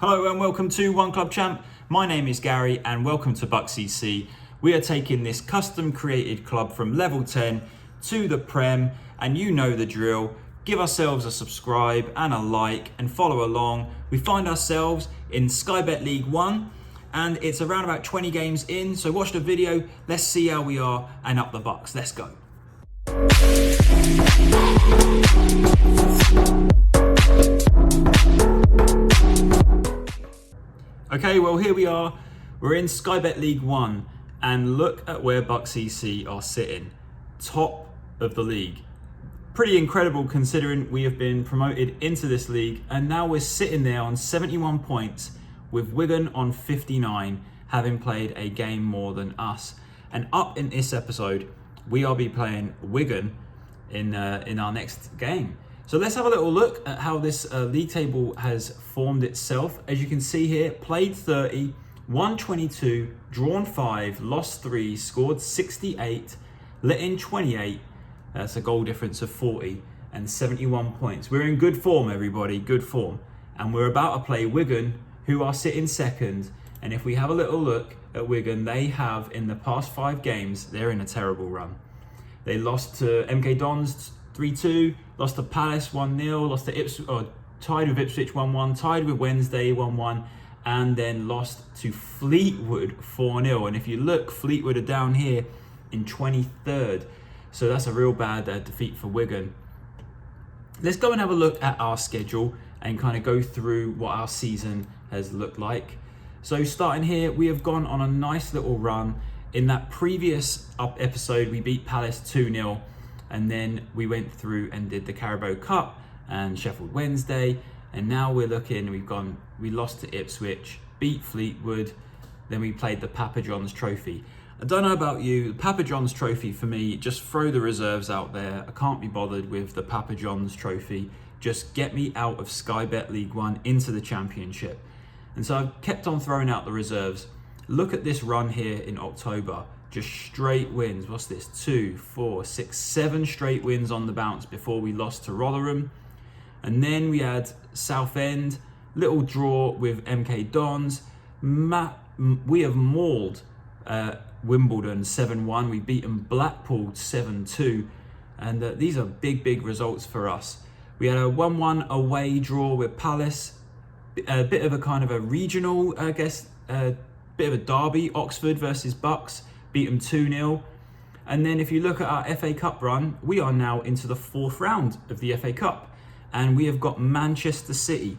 Hello and welcome to One Club Champ. My name is Gary and welcome to Buck CC. We are taking this custom created club from level 10 to the Prem, and you know the drill. Give ourselves a subscribe and a like and follow along. We find ourselves in Sky Bet League 1 and it's around about 20 games in. So watch the video, let's see how we are and up the bucks. Let's go. Okay, well here we are. We're in Sky Bet League 1 and look at where Buck CC are sitting. Top of the league. Pretty incredible considering we have been promoted into this league and now we're sitting there on 71 points with Wigan on 59, having played a game more than us. And up in this episode, we'll be playing Wigan in our next game. So let's have a little look at how this league table has formed itself. As you can see here, played 30, won 22, drawn 5, lost 3, scored 68, let in 28. That's a goal difference of 40 and 71 points. We're in good form, everybody, good form. And we're about to play Wigan, who are sitting second. And if we have a little look at Wigan, they have, in the past 5 games, they're in a terrible run. They lost to MK Dons 3-2, lost to Palace 1-0, lost to Ipswich, tied with Ipswich 1-1, tied with Wednesday 1-1, and then lost to Fleetwood 4-0. And if you look, Fleetwood are down here in 23rd. So that's a real bad defeat for Wigan. Let's go and have a look at our schedule and kind of go through what our season has looked like. So starting here, we have gone on a nice little run. In that previous episode, we beat Palace 2-0. And then we went through and did the Carabao Cup and Sheffield Wednesday. And now we're looking, we lost to Ipswich, beat Fleetwood. Then we played the Papa John's Trophy. I don't know about you, the Papa John's Trophy for me, just throw the reserves out there. I can't be bothered with the Papa John's Trophy. Just get me out of Sky Bet League 1 into the Championship. And so I've kept on throwing out the reserves. Look at this run here in October. Just straight wins. What's this? 2, 4, 6, 7 straight wins on the bounce before we lost to Rotherham. And then we had Southend, little draw with MK Dons. We have mauled Wimbledon 7-1. We beaten Blackpool 7-2. And these are big results for us. We had a 1-1 away draw with Palace. A bit of a kind of a regional, I guess, bit of a derby, Oxford versus Bucks. Beat them 2-0. And then if you look at our FA Cup run, we are now into the 4th round of the FA Cup. And we have got Manchester City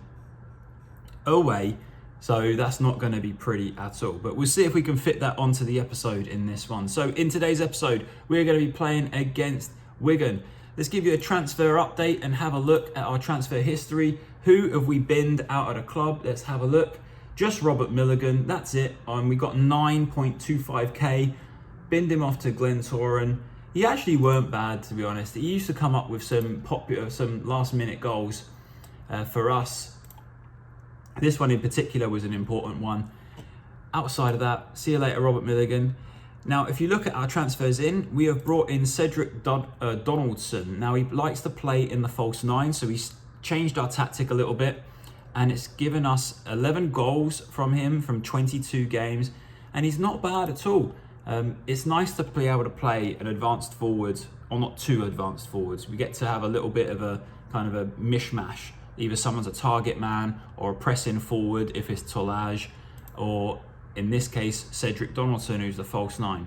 away. So that's not going to be pretty at all. But we'll see if we can fit that onto the episode in this one. So in today's episode, we're going to be playing against Wigan. Let's give you a transfer update and have a look at our transfer history. Who have we binned out of the club? Let's have a look. Just Robert Milligan, that's it. We got 9.25k. Binned him off to Glentoran. He actually weren't bad, to be honest. He used to come up with some last-minute goals for us. This one in particular was an important one. Outside of that, see you later, Robert Milligan. Now, if you look at our transfers in, we have brought in Cedric Donaldson. Now, he likes to play in the false 9, so he's changed our tactic a little bit. And it's given us 11 goals from him from 22 games. And he's not bad at all. It's nice to be able to play an advanced forward, or not 2 advanced forwards. We get to have a little bit of a kind of a mishmash. Either someone's a target man or a pressing forward if it's Tolaj, or in this case, Cedric Donaldson, who's the false 9.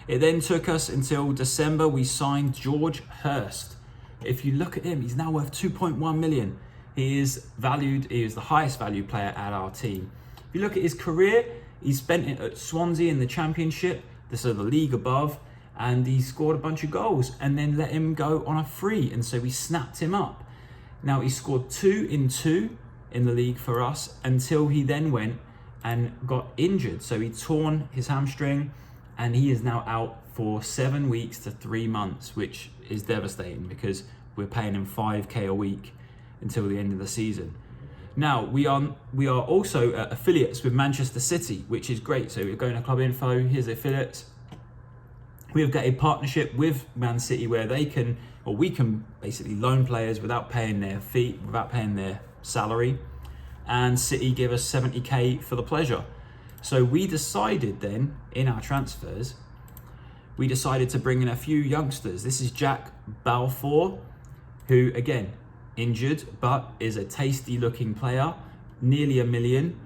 It then took us until December. We signed George Hurst. If you look at him, he's now worth 2.1 million. He is valued, he is the highest valued player at our team. If you look at his career, he spent it at Swansea in the Championship, the league above, and he scored a bunch of goals and then let him go on a free. And so we snapped him up. Now he scored 2 in 2 in the league for us until he then went and got injured. So he torn his hamstring and he is now out for 7 weeks to 3 months, which is devastating because we're paying him 5k a week until the end of the season. Now, we are also affiliates with Manchester City, which is great. So we're going to club info, here's the affiliates. We have got a partnership with Man City where they can, or we can basically loan players without paying their fee, without paying their salary. and City give us 70k for the pleasure. So we decided then, in our transfers, we decided to bring in a few youngsters. This is Jack Balfour, who, again, injured, but is a tasty looking player, nearly $1 million.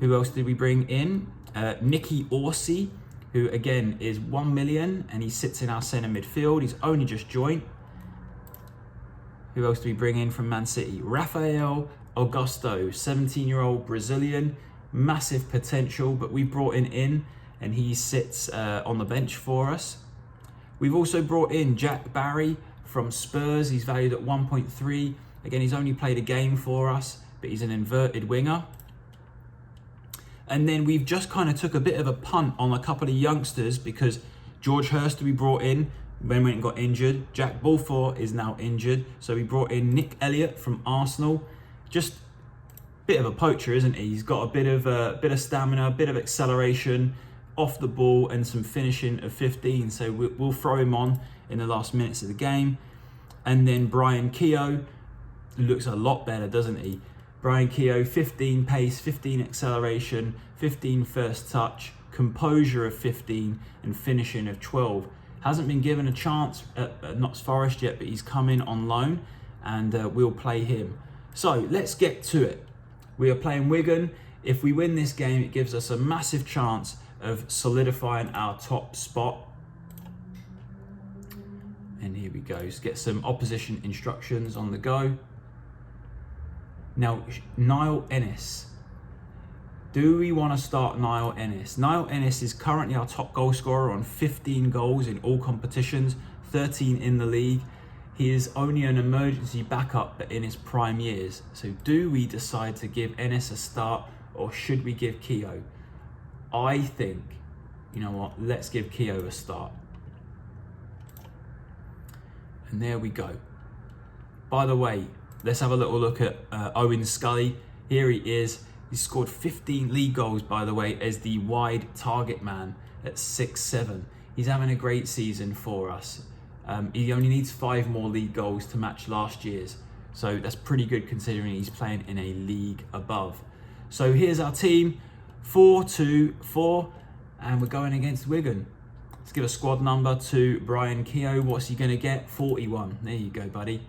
Who else did we bring in? Nicky Orsi, who again is 1 million, and he sits in our centre midfield. He's only just joined. Who else do we bring in from Man City? Rafael Augusto, 17-year-old Brazilian, massive potential, but we brought him in and he sits on the bench for us. We've also brought in Jack Barry from Spurs. He's valued at 1.3. Again, he's only played a game for us, but he's an inverted winger. And then we've just kind of took a bit of a punt on a couple of youngsters because George Hurst we brought in when we got injured. Jack Balfour is now injured. So we brought in Nick Elliott from Arsenal. Just a bit of a poacher, isn't he? He's got a bit of stamina, a bit of acceleration off the ball and some finishing of 15. So we'll throw him on in the last minutes of the game. And then Brian Keogh looks a lot better, doesn't he? Brian Keogh, 15 pace, 15 acceleration, 15 first touch, composure of 15, and finishing of 12. Hasn't been given a chance at Notts Forest yet, but he's come in on loan, and we'll play him. So let's get to it. We are playing Wigan. If we win this game, it gives us a massive chance of solidifying our top spot. And here we go. Let's get some opposition instructions on the go. Now, Niall Ennis. Do we want to start Niall Ennis? Niall Ennis is currently our top goal scorer on 15 goals in all competitions, 13 in the league. He is only an emergency backup but in his prime years. So do we decide to give Ennis a start or should we give Keogh? I think, you know what, let's give Keogh a start. And there we go. By the way, let's have a little look at Owen Scully. Here he is. He scored 15 league goals, by the way, as the wide target man at 6'7". He's having a great season for us. He only needs 5 more league goals to match last year's. So that's pretty good considering he's playing in a league above. So here's our team, 4-2-4, and we're going against Wigan. Let's give a squad number to Brian Keogh. What's he going to get? 41. There you go, buddy.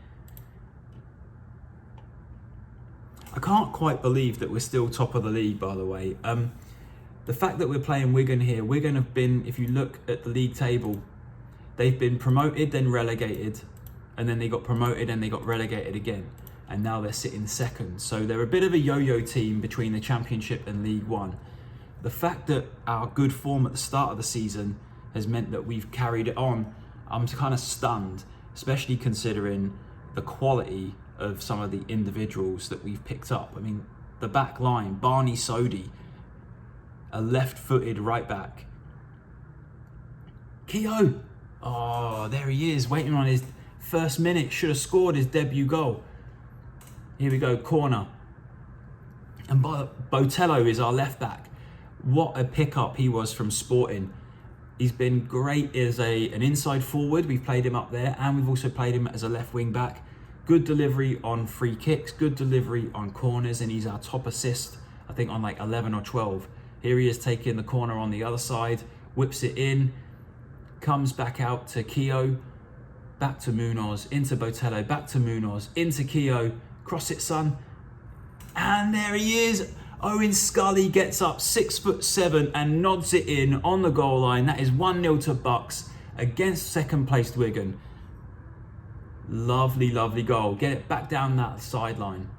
I can't quite believe that we're still top of the league, by the way. The fact that we're playing Wigan here, Wigan have been, if you look at the league table, they've been promoted, then relegated, and then they got promoted and they got relegated again. And now they're sitting second. So they're a bit of a yo-yo team between the Championship and League One. The fact that our good form at the start of the season has meant that we've carried it on, I'm kind of stunned, especially considering the quality of some of the individuals that we've picked up. I mean, the back line, Barney Sodi, a left-footed right back. Keogh, oh, there he is, waiting on his first minute, should have scored his debut goal. Here we go, corner. And Botello is our left back. What a pickup he was from Sporting. He's been great as an inside forward. We've played him up there, and we've also played him as a left wing back. Good delivery on free kicks, good delivery on corners, and he's our top assist, I think, on like 11 or 12. Here he is taking the corner on the other side, whips it in, comes back out to Keogh, back to Munoz, into Botello, back to Munoz, into Keogh, cross it, son. And there he is. Owen Scully gets up 6'7" and nods it in on the goal line. That is 1-0 to Bucks against second placed Wigan. Lovely, lovely goal. Get it back down that sideline.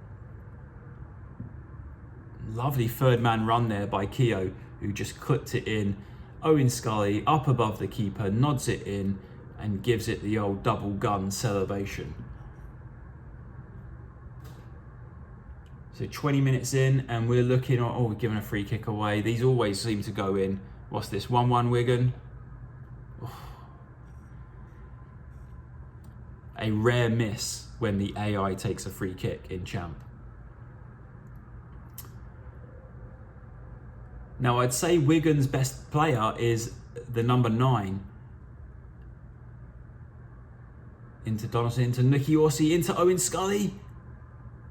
Lovely third man run there by Keogh, who just clipped it in. Owen Scully up above the keeper, nods it in and gives it the old double gun celebration. So 20 minutes in and we're looking at, we're giving a free kick away. These always seem to go in. What's this, 1-1 Wigan? A rare miss when the AI takes a free kick in Champ. Now I'd say Wigan's best player is the number 9. Into Donaldson, into Nicky Orsi, into Owen Scully.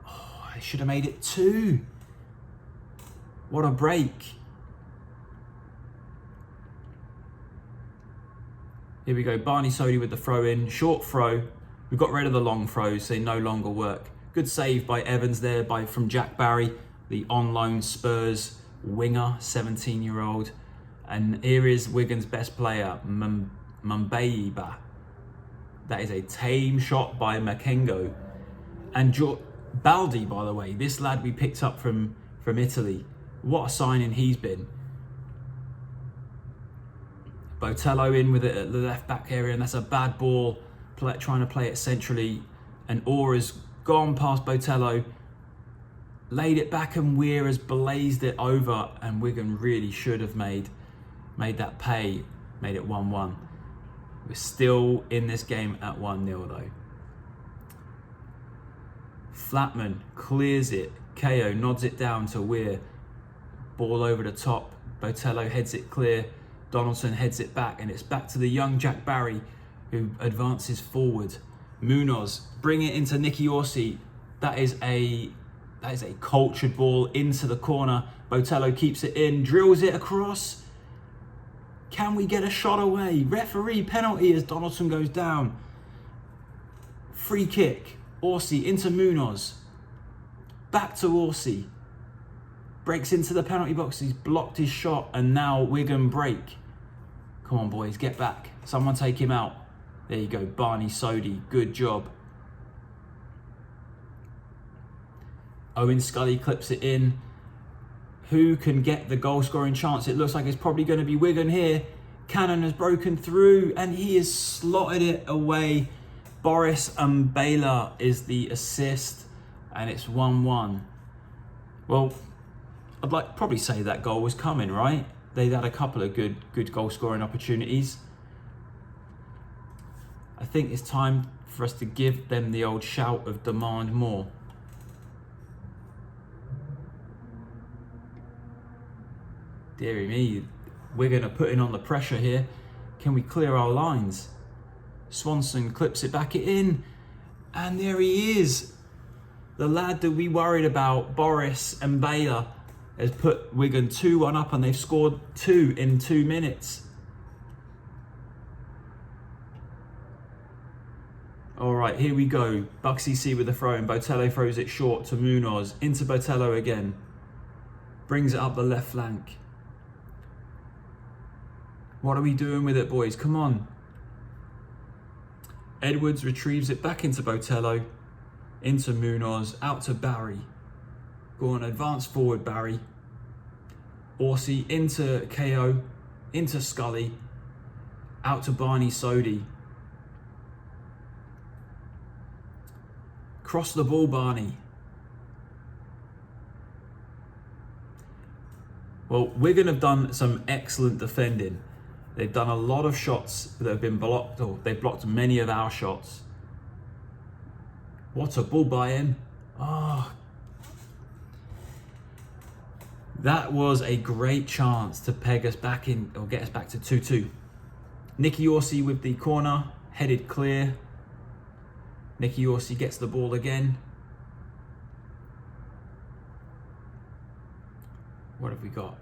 Oh, They should have made it 2. What a break. Here we go, Barney Sodi with the throw in. Short throw. We got rid of the long throws, so they no longer work. Good save by Evans there from Jack Barry, the on-loan Spurs winger, 17-year-old. And here is Wigan's best player, Mambaiba. That is a tame shot by Makengo. And Baldi, by the way, this lad we picked up from Italy. What a signing he's been. Botello in with it at the left back area, and that's a bad ball, trying to play it centrally. And Aura's gone past Botello, laid it back, and Weir has blazed it over, and Wigan really should have made that pay, made it 1-1. We're still in this game at 1-0 though. Flatman clears it, KO nods it down to Weir, ball over the top, Botello heads it clear, Donaldson heads it back, and it's back to the young Jack Barry, who advances forward. Munoz bring it into Nicky Orsi. That is a cultured ball into the corner. Botello keeps it in, drills it across. Can we get a shot away? Referee penalty as Donaldson goes down. Free kick. Orsi into Munoz. Back to Orsi. Breaks into the penalty box. He's blocked his shot, and now Wigan break. Come on, boys, get back. Someone take him out. There you go, Barney Sodi. Good job. Owen Scully clips it in. Who can get the goal-scoring chance? It looks like it's probably going to be Wigan here. Cannon has broken through, and he has slotted it away. Boris Mbela is the assist, and it's 1-1. Well, I'd probably say that goal was coming, right? They'd had a couple of good goal-scoring opportunities. I think it's time for us to give them the old shout of demand more. Deary me, Wigan are putting on the pressure here. Can we clear our lines? Swanson clips it back in, and there he is. The lad that we worried about, Boris Mbela, has put Wigan 2-1 up, and they've scored 2 in 2 minutes. All right, here we go. Bucksy C with the throw, and Botello throws it short to Munoz. Into Botello again. Brings it up the left flank. What are we doing with it, boys? Come on. Edwards retrieves it back into Botello. Into Munoz. Out to Barry. Go on, advance forward, Barry. Orsi into KO. Into Scully. Out to Barney Sodi. Cross the ball, Barney. Well, Wigan have done some excellent defending. They've done a lot of shots that have been blocked, or they've blocked many of our shots. What a ball by him. Oh. That was a great chance to peg us back in, or get us back to 2-2. Nicky Orsi with the corner, headed clear. Nicky Orsi gets the ball again. What have we got?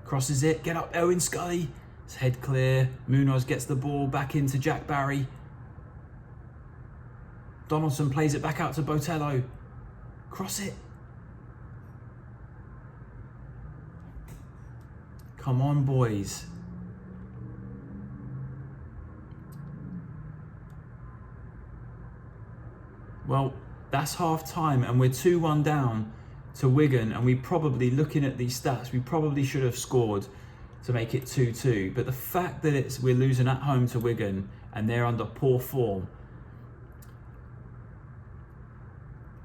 Crosses it, get up, Owen Scully. It's head clear. Munoz gets the ball back into Jack Barry. Donaldson plays it back out to Botello. Cross it. Come on, boys. Well, that's half time, and we're 2-1 down to Wigan, and we probably, looking at these stats, we probably should have scored to make it 2-2. But the fact that we're losing at home to Wigan and they're under poor form,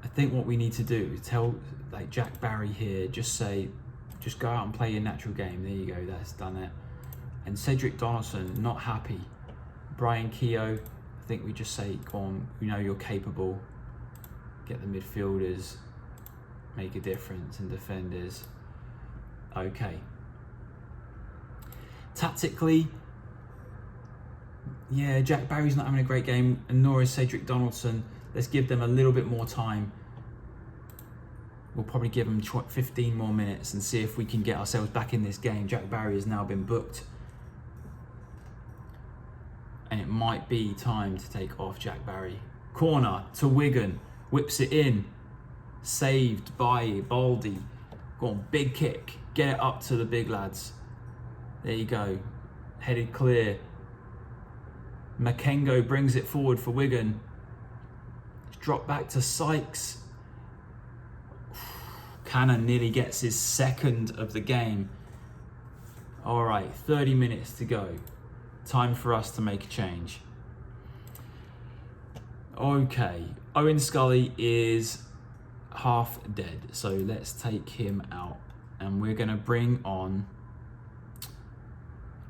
I think what we need to do is tell Jack Barry here, just go out and play your natural game. There you go, that's done it. And Cedric Donaldson, not happy. Brian Keogh, I think we just say, go on, we know you're capable. Get the midfielders, make a difference, and defenders. Okay. Tactically, yeah, Jack Barry's not having a great game, and nor is Cedric Donaldson. Let's give them a little bit more time. We'll probably give them 15 more minutes and see if we can get ourselves back in this game. Jack Barry has now been booked. And it might be time to take off Jack Barry. Corner to Wigan. Whips it in. Saved by Baldy. Go on, big kick. Get it up to the big lads. There you go. Headed clear. Makengo brings it forward for Wigan. It's dropped back to Sykes. Cannon nearly gets his second of the game. All right, 30 minutes to go. Time for us to make a change. Okay, Owen Scully is half dead, so let's take him out. And we're gonna bring on,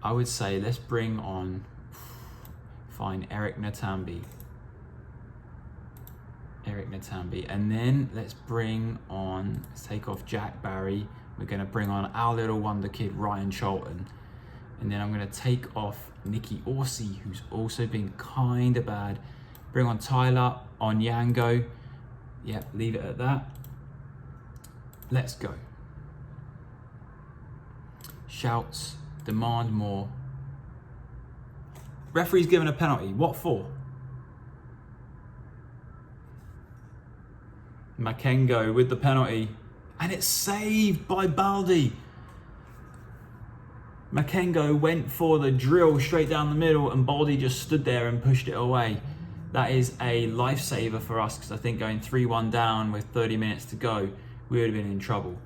I would say let's bring on, fine, Eric Natambi. And then let's bring on, let's take off Jack Barry. We're gonna bring on our little wonder kid, Ryan Charlton. And then I'm gonna take off Nicky Orsi, who's also been kind of bad. Bring on Tyler, on Yango. Yep, leave it at that. Let's go. Shouts, demand more. Referee's given a penalty, what for? Makengo with the penalty, and it's saved by Baldy. Makengo went for the drill straight down the middle, and Baldy just stood there and pushed it away. That is a lifesaver for us, because I think going 3-1 down with 30 minutes to go, we would have been in trouble.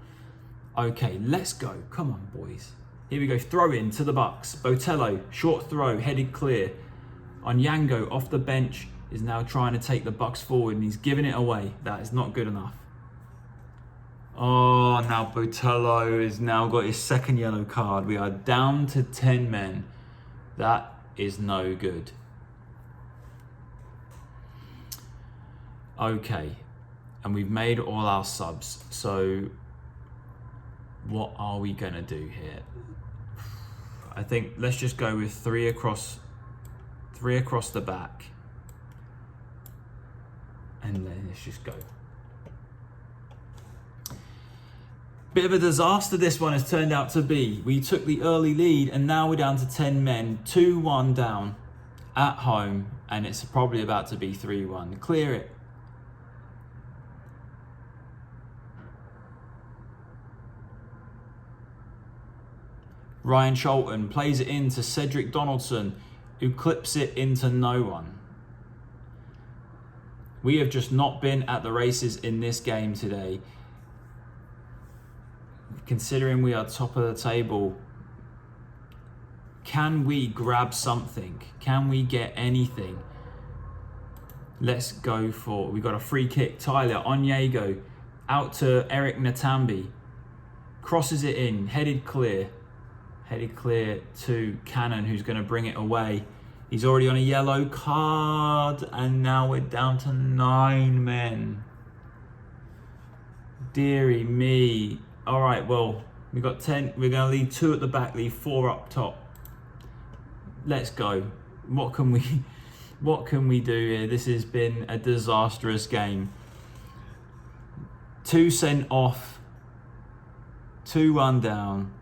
Okay, let's go. Come on, boys. Here we go. Throw in to the Bucks. Botello, short throw, headed clear. Onyango off the bench is now trying to take the Bucks forward, and he's giving it away. That is not good enough. Oh, now Botello has now got his second yellow card. We are down to 10 men. That is no good. Okay, and we've made all our subs. So what are we gonna do here? I think let's just go with three across the back. And then let's just go. Bit of a disaster this one has turned out to be. We took the early lead and now we're down to 10 men, 2-1 down at home, and it's probably about to be 3-1. Clear it. Ryan Charlton plays it in to Cedric Donaldson, who clips it into no one. We have just not been at the races in this game today. Considering we are top of the table, can we grab something? Can we get anything? Let's go for, we got a free kick. Tyler Onyango out to Eric Natambi. Crosses it in, headed clear to Cannon, who's going to bring it away. He's already on a yellow card, and now we're down to 9 men. Deary me. All right, well, we've got 10. We're going to leave 2 at the back, leave 4 up top. Let's go. What can we do here? This has been a disastrous game. 2 sent off, 2-1 down.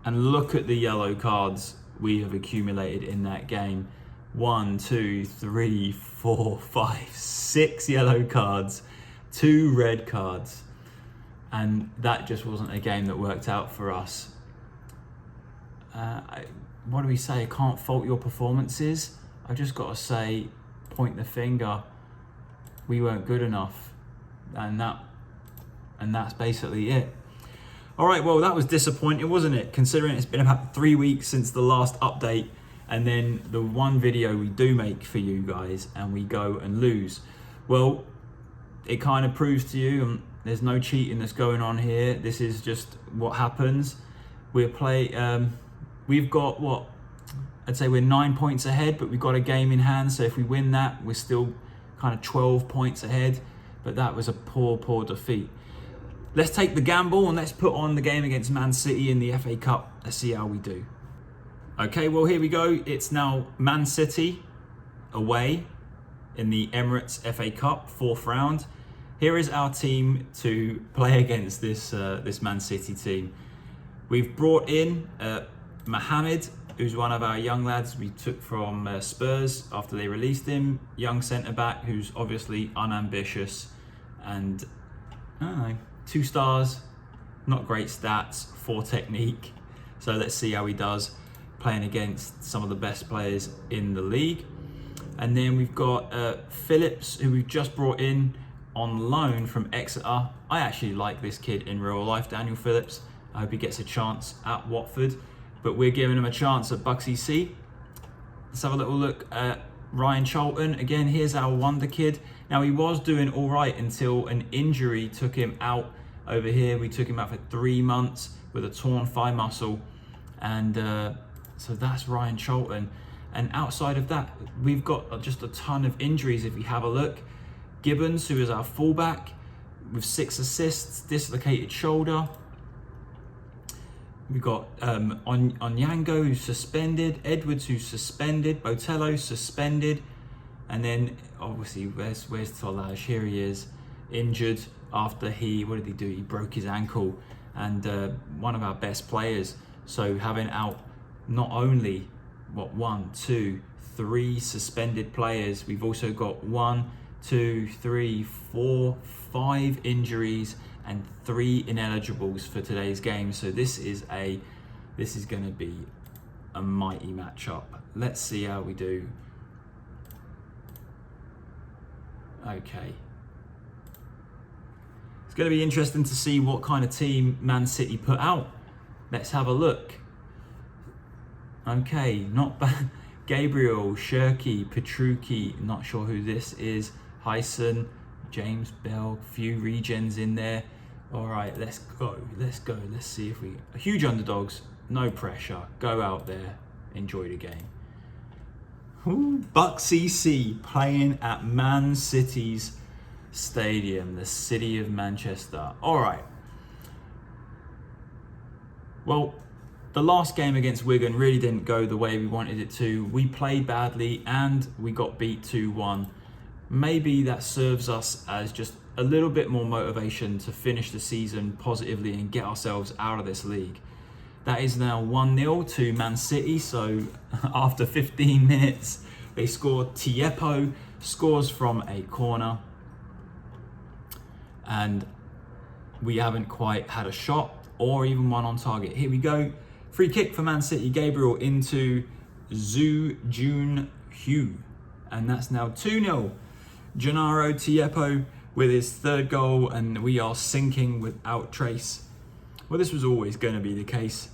And look at the yellow cards we have accumulated in that game. 1, 2, 3, 4, 5, 6 yellow cards, 2 red cards. And that just wasn't a game that worked out for us. What do we say? I can't fault your performances. I just got to say, point the finger. We weren't good enough. And that's basically it. All right, well, that was disappointing, wasn't it? Considering it's been about 3 weeks since the last update, and then the one video we do make for you guys, and we go and lose. Well, it kind of proves to you there's no cheating that's going on here. This is just what happens. We've got what? I'd say we're 9 points ahead, but we've got a game in hand. So if we win that, we're still kind of 12 points ahead. But that was a poor defeat. Let's take the gamble and let's put on the game against Man City in the FA Cup. Let's see how we do. Okay, well, here we go. It's now Man City away in the Emirates FA Cup, 4th round. here is our team to play against this Man City team. We've brought in Mohamed, who's one of our young lads we took from Spurs after they released him. Young centre-back who's obviously unambitious and, I don't know, 2 stars, not great stats, 4 technique. So let's see how he does playing against some of the best players in the league. And then we've got Phillips, who we've just brought in on loan from Exeter. I actually like this kid in real life, Daniel Phillips. I hope he gets a chance at Watford, but we're giving him a chance at Bucks EC. Let's have a little look at Ryan Charlton. Again, here's our wonder kid. Now, he was doing all right until an injury took him out over here. We took him out for 3 months with a torn thigh muscle. And so that's Ryan Charlton. And outside of that, we've got just a ton of injuries if you have a look. Gibbons, who is our fullback, with 6 assists, dislocated shoulder. We've got Onyango, who's suspended, Edwards, who's suspended, Botello, suspended. And then, obviously, where's Tolaj? Here he is, injured after what did he do? He broke his ankle. And one of our best players. So having out not only, 1, 2, 3 suspended players, we've also got 1, 2, 3, 4, 5 injuries and 3 ineligibles for today's game. So this is going to be a mighty matchup. Let's see how we do. Okay. It's going to be interesting to see what kind of team Man City put out. Let's have a look. Okay, not bad. Gabriel, Shirky, Petrucci, not sure who this is. Hyson, James Bell, few regens in there. All right, let's go. Let's see if we... Huge underdogs, no pressure. Go out there, enjoy the game. Ooh, Bucks EC playing at Man City's stadium, the city of Manchester. All right. Well, the last game against Wigan really didn't go the way we wanted it to. We played badly and we got beat 2-1. Maybe that serves us as just a little bit more motivation to finish the season positively and get ourselves out of this league. That is now 1-0 to Man City. So after 15 minutes, they scored. Tiepo scores from a corner. And we haven't quite had a shot or even one on target. Here we go. Free kick for Man City. Gabriel into Zhu Jun Hu. And that's now 2-0. Gennaro Tiepo with his 3rd goal, and we are sinking without trace. Well, this was always going to be the case.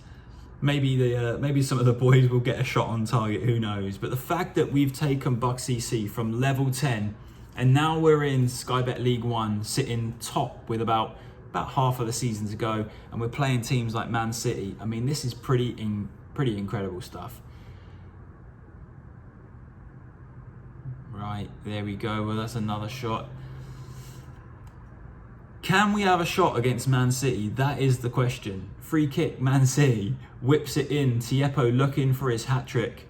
Maybe some of the boys will get a shot on target, who knows. But the fact that we've taken Bucks EC from level 10, and now we're in Sky Bet League 1, sitting top with about half of the season to go, and we're playing teams like Man City. I mean, this is pretty incredible stuff. Right, there we go. Well, that's another shot. Can we have a shot against Man City? That is the question. Free kick, Man City whips it in. Tiepo looking for his hat-trick.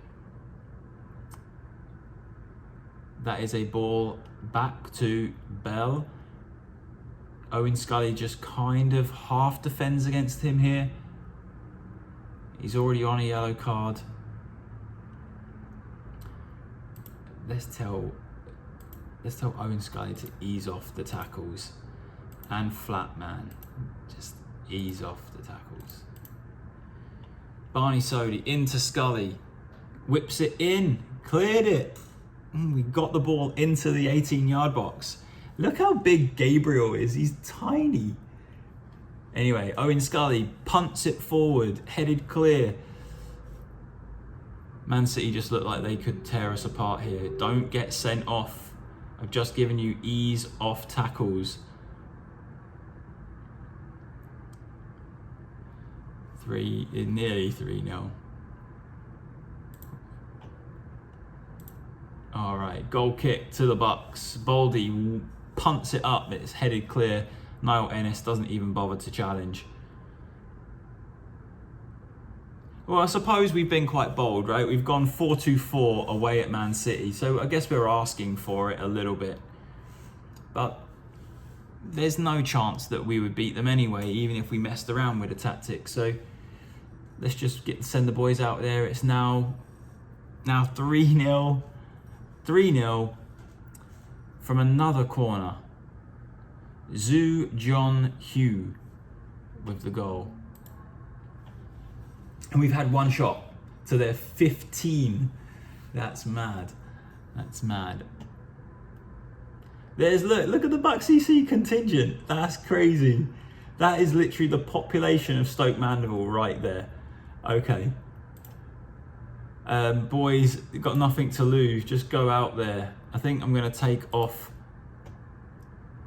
That is a ball back to Bell. Owen Scully just kind of half defends against him here. He's already on a yellow card. Let's tell Owen Scully to ease off the tackles. And Flatman, just ease off the tackles. Barney Sodi into Scully. Whips it in. Cleared it. We got the ball into the 18-yard box. Look how big Gabriel is. He's tiny. Anyway, Owen Scully punts it forward, headed clear. Man City just look like they could tear us apart here. Don't get sent off. I've just given you ease off tackles. Nearly 3-0. All right, goal kick to the Bucks. Baldy punts it up, it's headed clear. Niall Ennis doesn't even bother to challenge. Well, I suppose we've been quite bold, right? We've gone 4-2-4 away at Man City, so I guess we're asking for it a little bit. But there's no chance that we would beat them anyway, even if we messed around with the tactics. So let's just send the boys out there. It's now 3-0 from another corner. Zhu John Hugh with the goal. And we've had one shot to their 15. That's mad. That's mad. Look at the Buck CC contingent. That's crazy. That is literally the population of Stoke Mandeville right there. Okay. Boys, got nothing to lose. Just go out there. I think I'm going to take off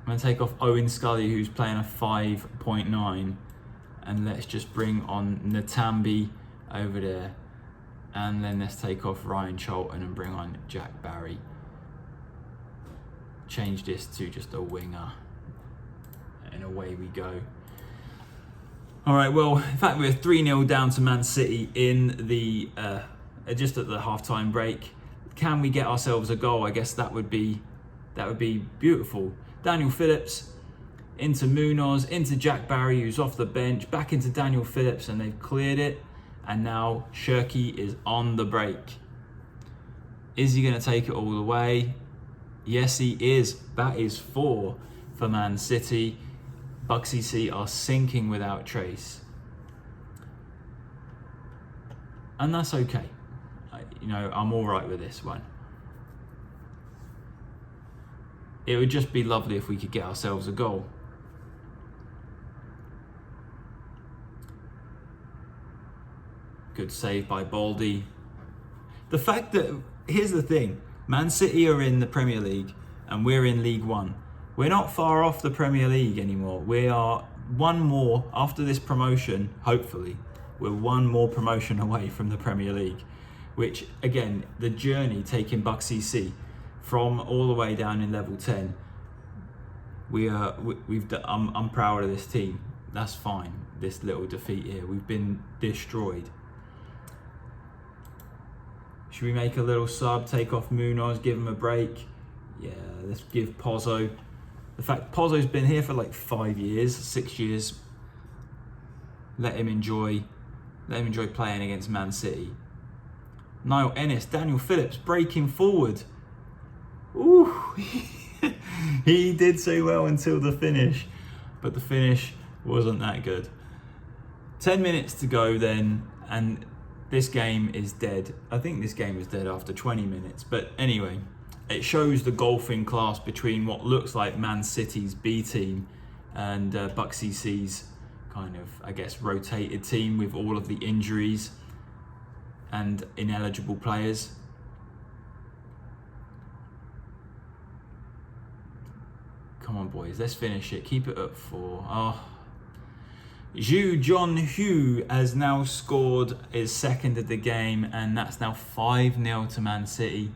Owen Scully, who's playing a 5.9. And let's just bring on Natambi over there. And then let's take off Ryan Cholton and bring on Jack Barry. Change this to just a winger. And away we go. All right, well, in fact, we're 3-0 down to Man City in the just at the half-time break. Can we get ourselves a goal? I guess that would be beautiful. Daniel Phillips into Munoz, into Jack Barry, who's off the bench, back into Daniel Phillips, and they've cleared it. And now Shirky is on the break. Is he going to take it all the way? Yes, he is. That is 4 for Man City. Bucksy C are sinking without trace. And that's okay. I'm all right with this one. It would just be lovely if we could get ourselves a goal. Good save by Baldy. The fact that, here's the thing, Man City are in the Premier League and we're in League One. We're not far off the Premier League anymore. We are one more, after this promotion, hopefully, we're one more promotion away from the Premier League. Which, again, the journey taking Buck CC from all the way down in level 10, I'm proud of this team. That's fine, this little defeat here. We've been destroyed. Should we make a little sub, take off Munoz, give him a break? Yeah, let's give Pozzo. The fact Pozzo's been here for like 5 years, 6 years. Let him enjoy playing against Man City. Niall Ennis, Daniel Phillips breaking forward. Ooh, he did so well until the finish, but the finish wasn't that good. 10 minutes to go then, and this game is dead. I think this game was dead after 20 minutes, but anyway, it shows the golfing class between what looks like Man City's B team and Buck CC's kind of, I guess, rotated team with all of the injuries and ineligible players. Come on, boys, let's finish it. Keep it up for... Zhu John Hugh has now scored his second of the game, and that's now 5-0 to Man City.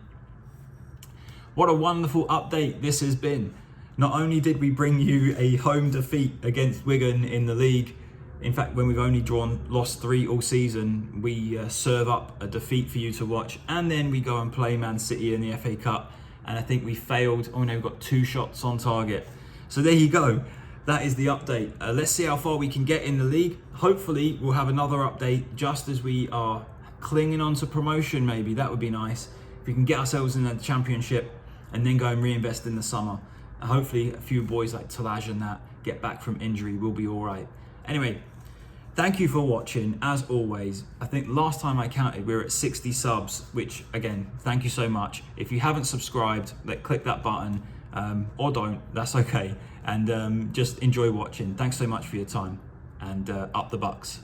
What a wonderful update this has been. Not only did we bring you a home defeat against Wigan in the league, in fact, when we've only lost 3 all season, we serve up a defeat for you to watch, and then we go and play Man City in the FA Cup, and I think we failed. Oh no, we've got 2 shots on target. So there you go. That is the update. Let's see how far we can get in the league. Hopefully, we'll have another update just as we are clinging on to promotion, maybe. That would be nice. If we can get ourselves in the championship and then go and reinvest in the summer. And hopefully, a few boys like Talaj and that get back from injury. We'll be all right. Anyway, thank you for watching. As always, I think last time I counted, we were at 60 subs, which, again, thank you so much. If you haven't subscribed, click that button. Or don't, that's okay. And just enjoy watching. Thanks so much for your time, and up the Bucks.